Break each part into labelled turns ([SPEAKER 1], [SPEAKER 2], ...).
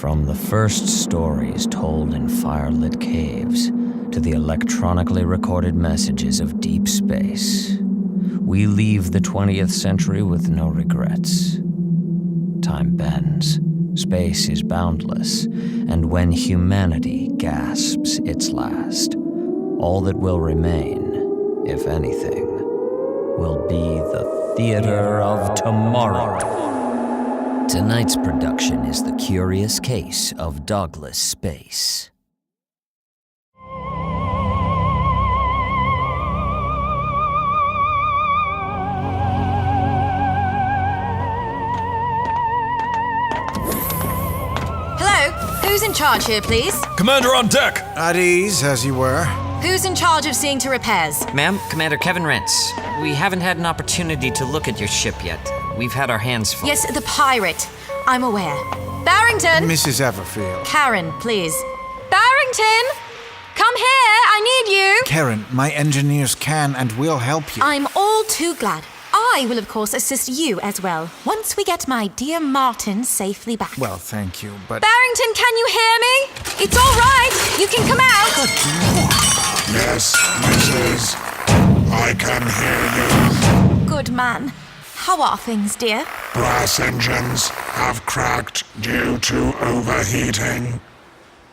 [SPEAKER 1] From the first stories told in firelit caves to the electronically recorded messages of deep space, we leave the 20th century with no regrets. Time bends, space is boundless, and when humanity gasps its last, all that will remain, if anything, will be the theater of tomorrow. Tonight's production is The Curious Case of Dogless Space.
[SPEAKER 2] Hello? Who's in charge here, please?
[SPEAKER 3] Commander on deck!
[SPEAKER 4] At ease, as you were.
[SPEAKER 2] Who's in charge of seeing to repairs?
[SPEAKER 5] Ma'am, Commander Kevin Rentz. We haven't had an opportunity to look at your ship yet. We've had our hands full.
[SPEAKER 2] Yes, the pirate. I'm aware. Barrington!
[SPEAKER 4] Mrs. Everfield.
[SPEAKER 2] Karen, please. Barrington! Come here, I need you!
[SPEAKER 4] Karen, my engineers can and will help you.
[SPEAKER 2] I'm all too glad. I will, of course, assist you as well, once we get my dear Martin safely back.
[SPEAKER 4] Well, thank you, but...
[SPEAKER 2] Barrington, can you hear me? It's all right. You can come out.
[SPEAKER 6] Yes, Mrs. I can hear you.
[SPEAKER 2] Good man. How are things, dear?
[SPEAKER 6] Brass engines have cracked due to overheating.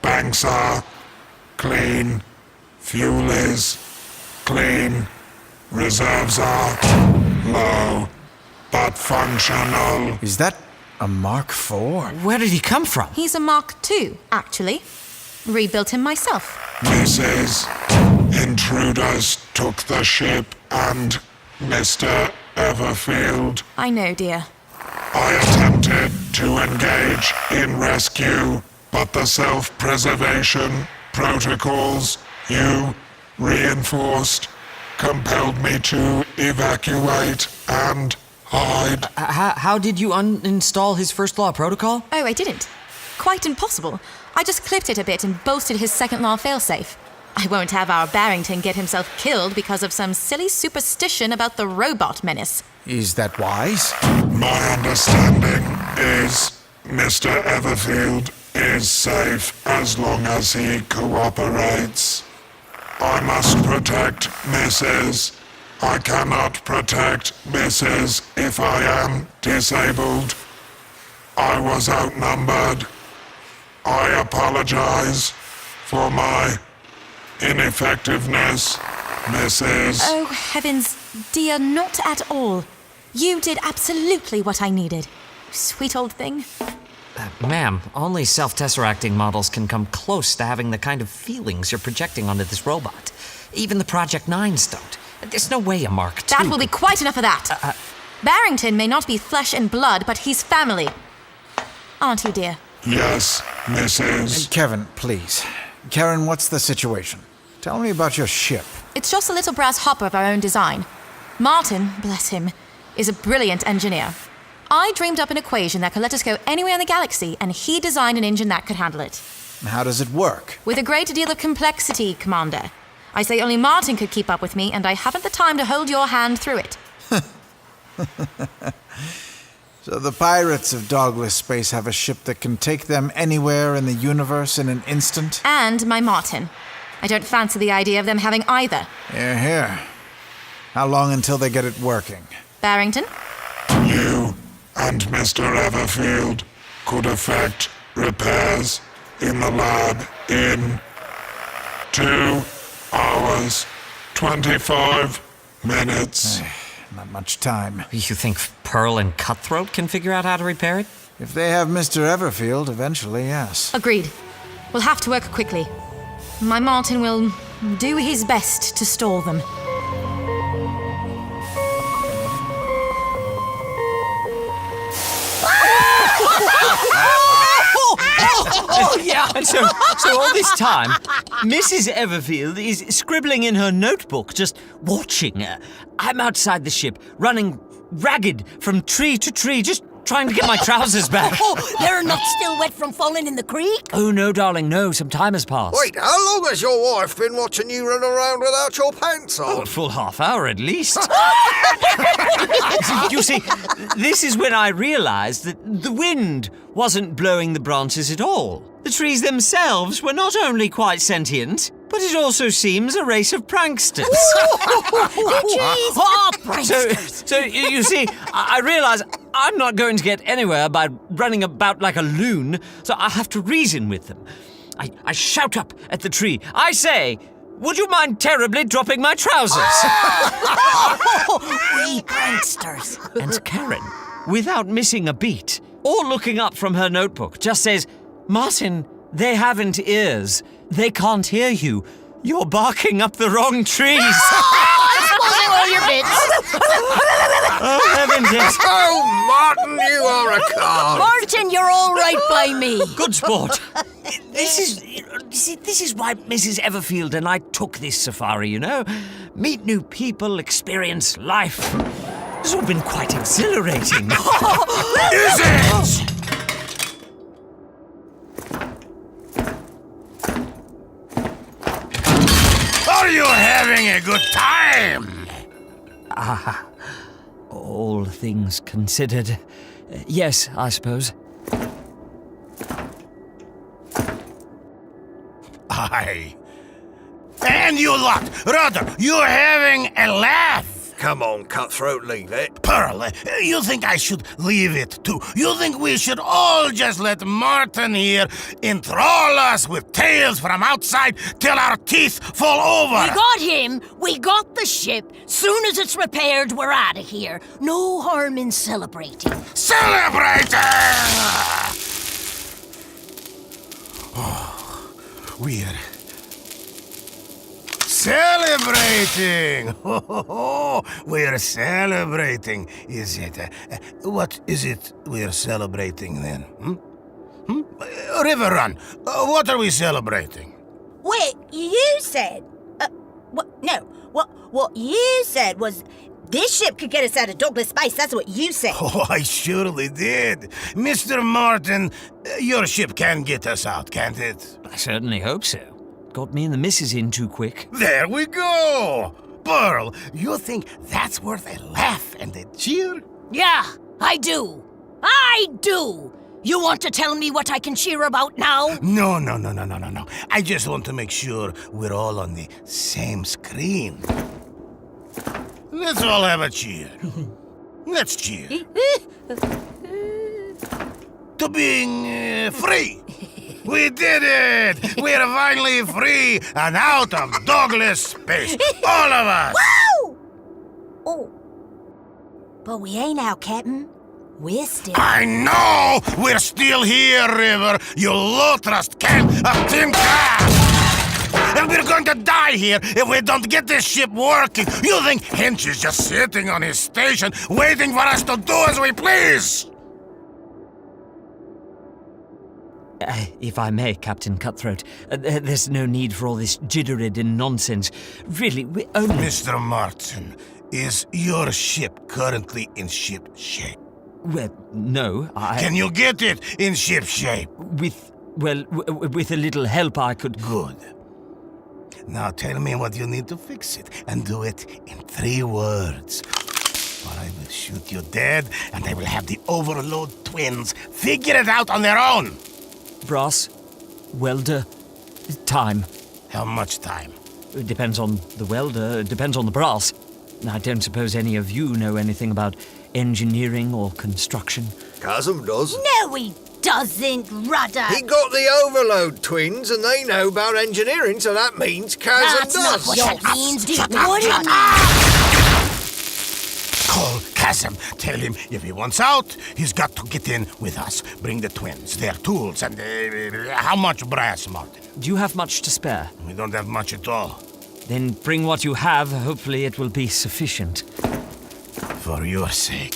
[SPEAKER 6] Banks are clean. Fuel is clean. Reserves are low, but functional.
[SPEAKER 4] Is that a Mark IV?
[SPEAKER 5] Where did he come from?
[SPEAKER 2] He's a Mark II, actually. Rebuilt him myself.
[SPEAKER 6] Mrs. Intruders took the ship and Mr. Everfield.
[SPEAKER 2] I know, dear.
[SPEAKER 6] I attempted to engage in rescue, but the self-preservation protocols you reinforced compelled me to evacuate and hide.
[SPEAKER 5] How did you uninstall his first law protocol?
[SPEAKER 2] Oh, I didn't. Quite impossible. I just clipped it a bit and bolstered his second law failsafe. I won't have our Barrington get himself killed because of some silly superstition about the robot menace.
[SPEAKER 4] Is that wise?
[SPEAKER 6] My understanding is Mr. Everfield is safe as long as he cooperates. I must protect Mrs. I cannot protect Mrs. if I am disabled. I was outnumbered. I apologize for my ineffectiveness, Mrs.
[SPEAKER 2] Oh, heavens, dear, not at all. You did absolutely what I needed. Sweet old thing.
[SPEAKER 5] Ma'am, only self-tesseracting models can come close to having the kind of feelings you're projecting onto this robot. Even the Project 9s don't. There's no way a Mark II...
[SPEAKER 2] That will be quite enough of that. Barrington may not be flesh and blood, but he's family. Aren't you, dear?
[SPEAKER 6] Yes, Mrs.
[SPEAKER 4] Kevin, please. Karen, what's the situation? Tell me about your ship.
[SPEAKER 2] It's just a little brass hopper of our own design. Martin, bless him, is a brilliant engineer. I dreamed up an equation that could let us go anywhere in the galaxy, and he designed an engine that could handle it.
[SPEAKER 4] How does it work?
[SPEAKER 2] With a great deal of complexity, Commander. I say only Martin could keep up with me, and I haven't the time to hold your hand through it.
[SPEAKER 4] So the pirates of Dogless Space have a ship that can take them anywhere in the universe in an instant?
[SPEAKER 2] And my Martin. I don't fancy the idea of them having either.
[SPEAKER 4] Hear, hear. How long until they get it working?
[SPEAKER 2] Barrington?
[SPEAKER 6] You and Mr. Everfield could effect repairs in the lab in 2 hours, 25 minutes.
[SPEAKER 4] Not much time.
[SPEAKER 5] You think Pearl and Cutthroat can figure out how to repair it?
[SPEAKER 4] If they have Mr. Everfield, eventually, yes.
[SPEAKER 2] Agreed. We'll have to work quickly. My Martin will do his best to stall them.
[SPEAKER 7] Oh, yeah. And so all this time, Mrs. Everfield is scribbling in her notebook, just watching. I'm outside the ship, running ragged from tree to tree, just trying to get my trousers back.
[SPEAKER 3] Oh, they're not still wet from falling in the creek?
[SPEAKER 7] Oh, no, darling, no. Some time has passed.
[SPEAKER 8] Wait, how long has your wife been watching you run around without your pants on?
[SPEAKER 7] Oh, a full half hour at least. You see, this is when I realized that the wind wasn't blowing the branches at all. The trees themselves were not only quite sentient, but it also seems a race of pranksters. So you see, I realize I'm not going to get anywhere by running about like a loon, so I have to reason with them. I shout up at the tree. I say, would you mind terribly dropping my trousers?
[SPEAKER 3] We pranksters.
[SPEAKER 7] And Karen, without missing a beat, or looking up from her notebook, just says, Martin, they haven't ears. They can't hear you. You're barking up the wrong trees.
[SPEAKER 3] Exposing all your bits.
[SPEAKER 7] Oh, heavens, yes.
[SPEAKER 8] Oh, Martin, you are a card.
[SPEAKER 3] Martin, you're all right by me.
[SPEAKER 7] Good sport. This is why Mrs. Everfield and I took this safari, you know. Meet new people, experience life. It's all been quite exhilarating.
[SPEAKER 6] Is it? Are you having a good time?
[SPEAKER 7] All things considered, yes, I suppose.
[SPEAKER 6] Aye. And you lot, rather, you're having a laugh.
[SPEAKER 8] Come on, Cutthroat, leave it.
[SPEAKER 6] Pearl, you think I should leave it too? You think we should all just let Martin here enthrall us with tales from outside till our teeth fall over?
[SPEAKER 3] We got him. We got the ship. Soon as it's repaired, we're out of here. No harm in celebrating.
[SPEAKER 6] Celebrating! Oh, we're celebrating! We're celebrating, is it? What is it we're celebrating then? River Run, what are we celebrating?
[SPEAKER 9] Wait, you said... What you said was this ship could get us out of Dogless space. That's what you said.
[SPEAKER 6] Oh, I surely did. Mr. Martin, your ship can get us out, can't it?
[SPEAKER 7] I certainly hope so. Got me and the missus in too quick.
[SPEAKER 6] There we go! Pearl, you think that's worth a laugh and a cheer?
[SPEAKER 3] Yeah, I do. I do. You want to tell me what I can cheer about now?
[SPEAKER 6] No. I just want to make sure we're all on the same screen. Let's all have a cheer. Let's cheer. To being free. We did it! We're finally free and out of Dogless space. All of us!
[SPEAKER 9] Woo! Oh. But we ain't out, Captain. We're still...
[SPEAKER 6] I know! We're still here, River! You low-trust can of tin can! And we're going to die here if we don't get this ship working! You think Hench is just sitting on his station waiting for us to do as we please?
[SPEAKER 7] If I may, Captain Cutthroat, there's no need for all this jitterid nonsense. Really, we only...
[SPEAKER 6] Mr. Martin, is your ship currently in ship shape?
[SPEAKER 7] Well, no,
[SPEAKER 6] Can you get it in ship shape?
[SPEAKER 7] With a little help I could...
[SPEAKER 6] Good. Now tell me what you need to fix it, and do it in 3 words. Or I will shoot you dead, and I will have the Overload twins figure it out on their own.
[SPEAKER 7] Brass, welder, time.
[SPEAKER 6] How much time?
[SPEAKER 7] It depends on the welder, it depends on the brass. I don't suppose any of you know anything about engineering or construction.
[SPEAKER 8] Chasm does.
[SPEAKER 9] No, he doesn't, Rudder.
[SPEAKER 8] He got the Overload twins, and they know about engineering, so that means Chasm
[SPEAKER 3] That's not
[SPEAKER 8] does.
[SPEAKER 3] what that means, do you?
[SPEAKER 9] What it means?
[SPEAKER 6] Call Chasm. Tell him if he wants out, he's got to get in with us. Bring the twins, their tools, and how much brass, Martin?
[SPEAKER 7] Do you have much to spare?
[SPEAKER 6] We don't have much at all.
[SPEAKER 7] Then bring what you have. Hopefully it will be sufficient.
[SPEAKER 6] For your sake.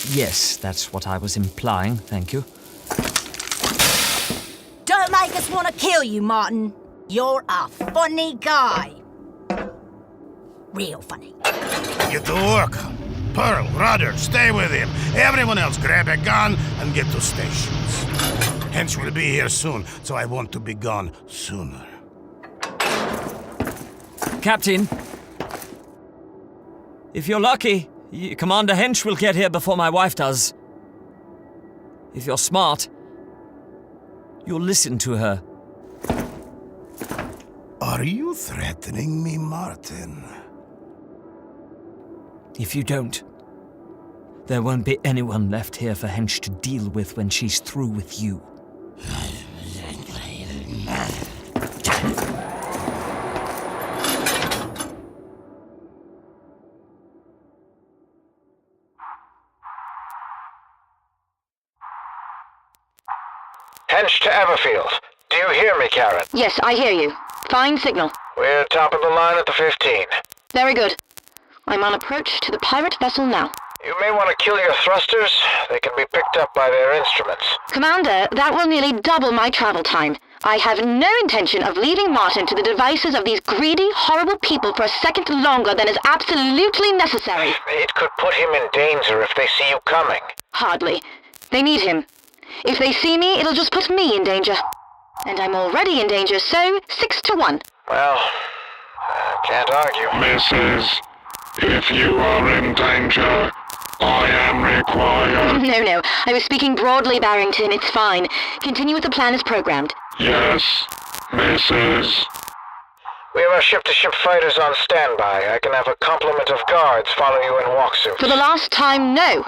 [SPEAKER 7] Yes, that's what I was implying. Thank you.
[SPEAKER 9] Don't make us want to kill you, Martin. You're a funny guy. Real funny.
[SPEAKER 6] Get to work. Pearl, Rudder, stay with him. Everyone else grab a gun and get to stations. Hench will be here soon, so I want to be gone sooner.
[SPEAKER 7] Captain, if you're lucky, Commander Hench will get here before my wife does. If you're smart, you'll listen to her.
[SPEAKER 6] Are you threatening me, Martin?
[SPEAKER 7] If you don't, there won't be anyone left here for Hench to deal with when she's through with you.
[SPEAKER 10] Hench to Everfield. Do you hear me, Karen?
[SPEAKER 11] Yes, I hear you. Fine signal.
[SPEAKER 10] We're top of the line at the 15.
[SPEAKER 11] Very good. I'm on approach to the pirate vessel now.
[SPEAKER 10] You may want to kill your thrusters. They can be picked up by their instruments.
[SPEAKER 11] Commander, that will nearly double my travel time. I have no intention of leaving Martin to the devices of these greedy, horrible people for a second longer than is absolutely necessary.
[SPEAKER 10] It could put him in danger if they see you coming.
[SPEAKER 11] Hardly. They need him. If they see me, it'll just put me in danger. And I'm already in danger, so 6-1.
[SPEAKER 10] Well, can't argue.
[SPEAKER 12] Mrs., if you are in danger, I am required.
[SPEAKER 11] No. I was speaking broadly, Barrington. It's fine. Continue with the plan as programmed.
[SPEAKER 12] Yes, Mrs.
[SPEAKER 10] We have our ship-to-ship fighters on standby. I can have a complement of guards follow you in walksuits.
[SPEAKER 11] For the last time, no.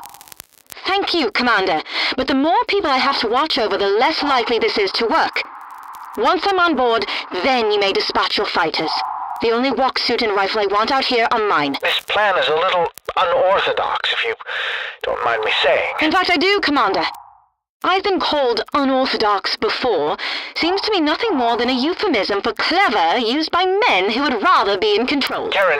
[SPEAKER 11] Thank you, Commander. But the more people I have to watch over, the less likely this is to work. Once I'm on board, then you may dispatch your fighters. The only walksuit and rifle I want out here are mine.
[SPEAKER 10] This plan is a little unorthodox, if you don't mind me saying.
[SPEAKER 11] In fact, I do, Commander. I've been called unorthodox before. Seems to me nothing more than a euphemism for clever used by men who would rather be in control.
[SPEAKER 10] Karen,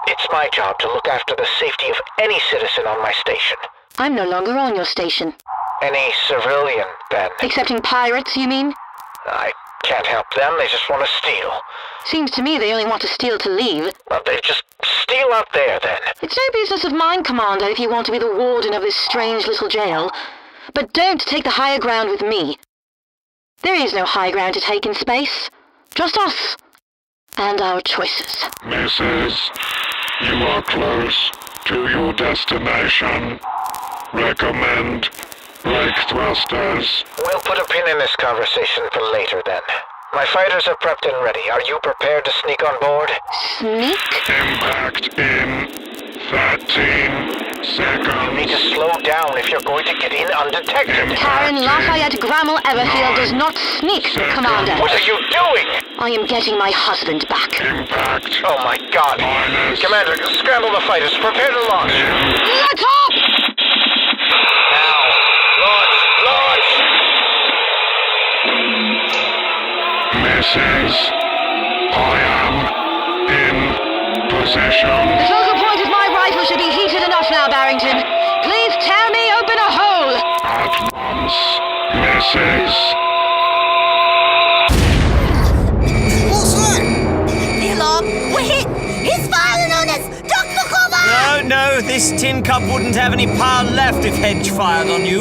[SPEAKER 10] it's my job to look after the safety of any citizen on my station.
[SPEAKER 11] I'm no longer on your station.
[SPEAKER 10] Any civilian, then?
[SPEAKER 11] Excepting pirates, you mean?
[SPEAKER 10] I can't help them, they just want to steal.
[SPEAKER 11] Seems to me they only want to steal to leave.
[SPEAKER 10] Well, they just steal out there, then.
[SPEAKER 11] It's no business of mine, Commander, if you want to be the warden of this strange little jail. But don't take the higher ground with me. There is no high ground to take in space. Just us. And our choices.
[SPEAKER 12] Mrs., you are close to your destination. Recommend brake thrusters.
[SPEAKER 10] We'll put a pin in this conversation for later, then. My fighters are prepped and ready. Are you prepared to sneak on board?
[SPEAKER 11] Sneak?
[SPEAKER 12] Impact in 13 seconds.
[SPEAKER 10] You need to slow down if you're going to get in undetected.
[SPEAKER 11] Karen Lafayette Grammel Everfield does not sneak, Commander.
[SPEAKER 10] What are you doing?
[SPEAKER 11] I am getting my husband back.
[SPEAKER 12] Impact.
[SPEAKER 10] Oh my God. Commander, scramble the fighters. Prepare to launch.
[SPEAKER 11] Let up!
[SPEAKER 10] Now. Launch!
[SPEAKER 12] Mrs., I am in position.
[SPEAKER 11] The focal point of my rifle should be heated enough now, Barrington. Please tear me open a hole.
[SPEAKER 12] At once, Mrs.
[SPEAKER 3] What's that? The alarm! We're hit! He's firing on us! Duck for cover!
[SPEAKER 7] No, this tin cup wouldn't have any power left if Hench fired on you.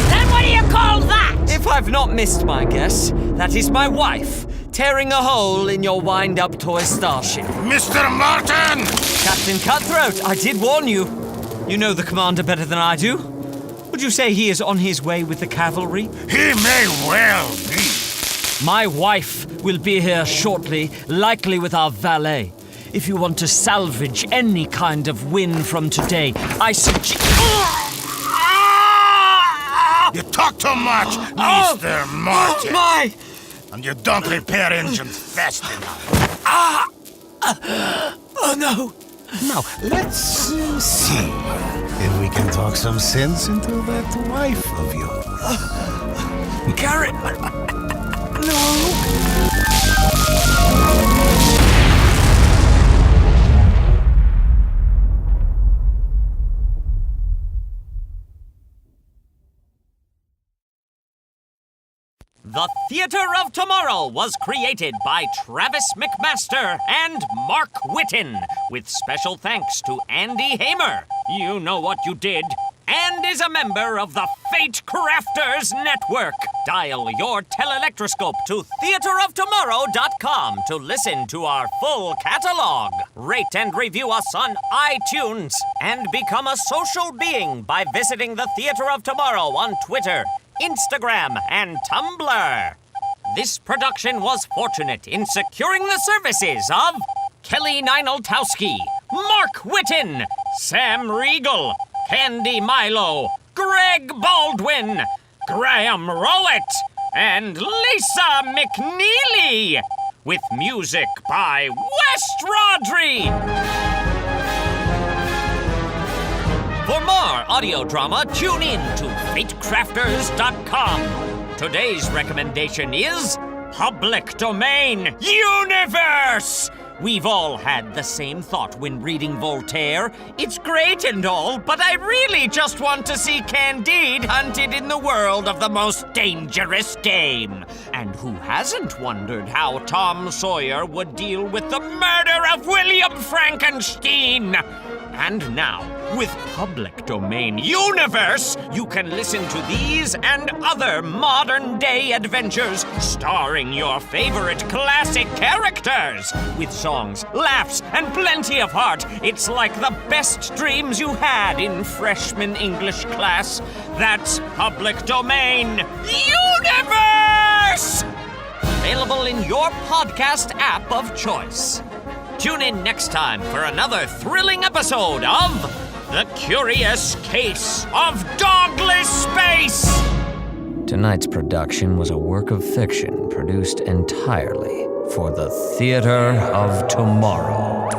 [SPEAKER 3] Then what do you call that?
[SPEAKER 7] If I've not missed my guess, that is my wife, tearing a hole in your wind-up toy starship.
[SPEAKER 6] Mr. Martin!
[SPEAKER 7] Captain Cutthroat, I did warn you. You know the commander better than I do. Would you say he is on his way with the cavalry?
[SPEAKER 6] He may well be.
[SPEAKER 7] My wife will be here shortly, likely with our valet. If you want to salvage any kind of win from today, I suggest...
[SPEAKER 6] You talk too much, Mr. Martin.
[SPEAKER 7] Oh, my!
[SPEAKER 6] And you don't repair engines fast enough.
[SPEAKER 7] Oh, no.
[SPEAKER 13] Now, let's see if we can talk some sense into that wife of yours.
[SPEAKER 7] Karen! No! The Theater of Tomorrow was created by Travis McMaster and Mark Whitten, with special thanks to Andy Hamer. You know what you did. And is a member of the Fate Crafters Network. Dial your telelectroscope to theateroftomorrow.com to listen to our full catalog. Rate and review us on iTunes. And become a social being by visiting the Theater of Tomorrow on Twitter, Instagram, and Tumblr. This production was fortunate in securing the services of Kelly Nineltowski, Mark Whitten, Sam Riegel, Candy Milo, Greg Baldwin, Graham Rowett, and Lisa McNeely, with music by West Rodri. For more audio drama, tune in to FateCrafters.com. Today's recommendation is Public Domain Universe! We've all had the same thought when reading Voltaire. It's great and all, but I really just want to see Candide hunted in the world of the most dangerous game. And who hasn't wondered how Tom Sawyer would deal with the murder of William Frankenstein? And now, with Public Domain Universe, you can listen to these and other modern-day adventures starring your favorite classic characters. With songs, laughs, and plenty of heart, it's like the best dreams you had in freshman English class. That's Public Domain Universe! Available in your podcast app of choice. Tune in next time for another thrilling episode of The Curious Case of Dogless Space!
[SPEAKER 1] Tonight's production was a work of fiction produced entirely for the Theater of Tomorrow.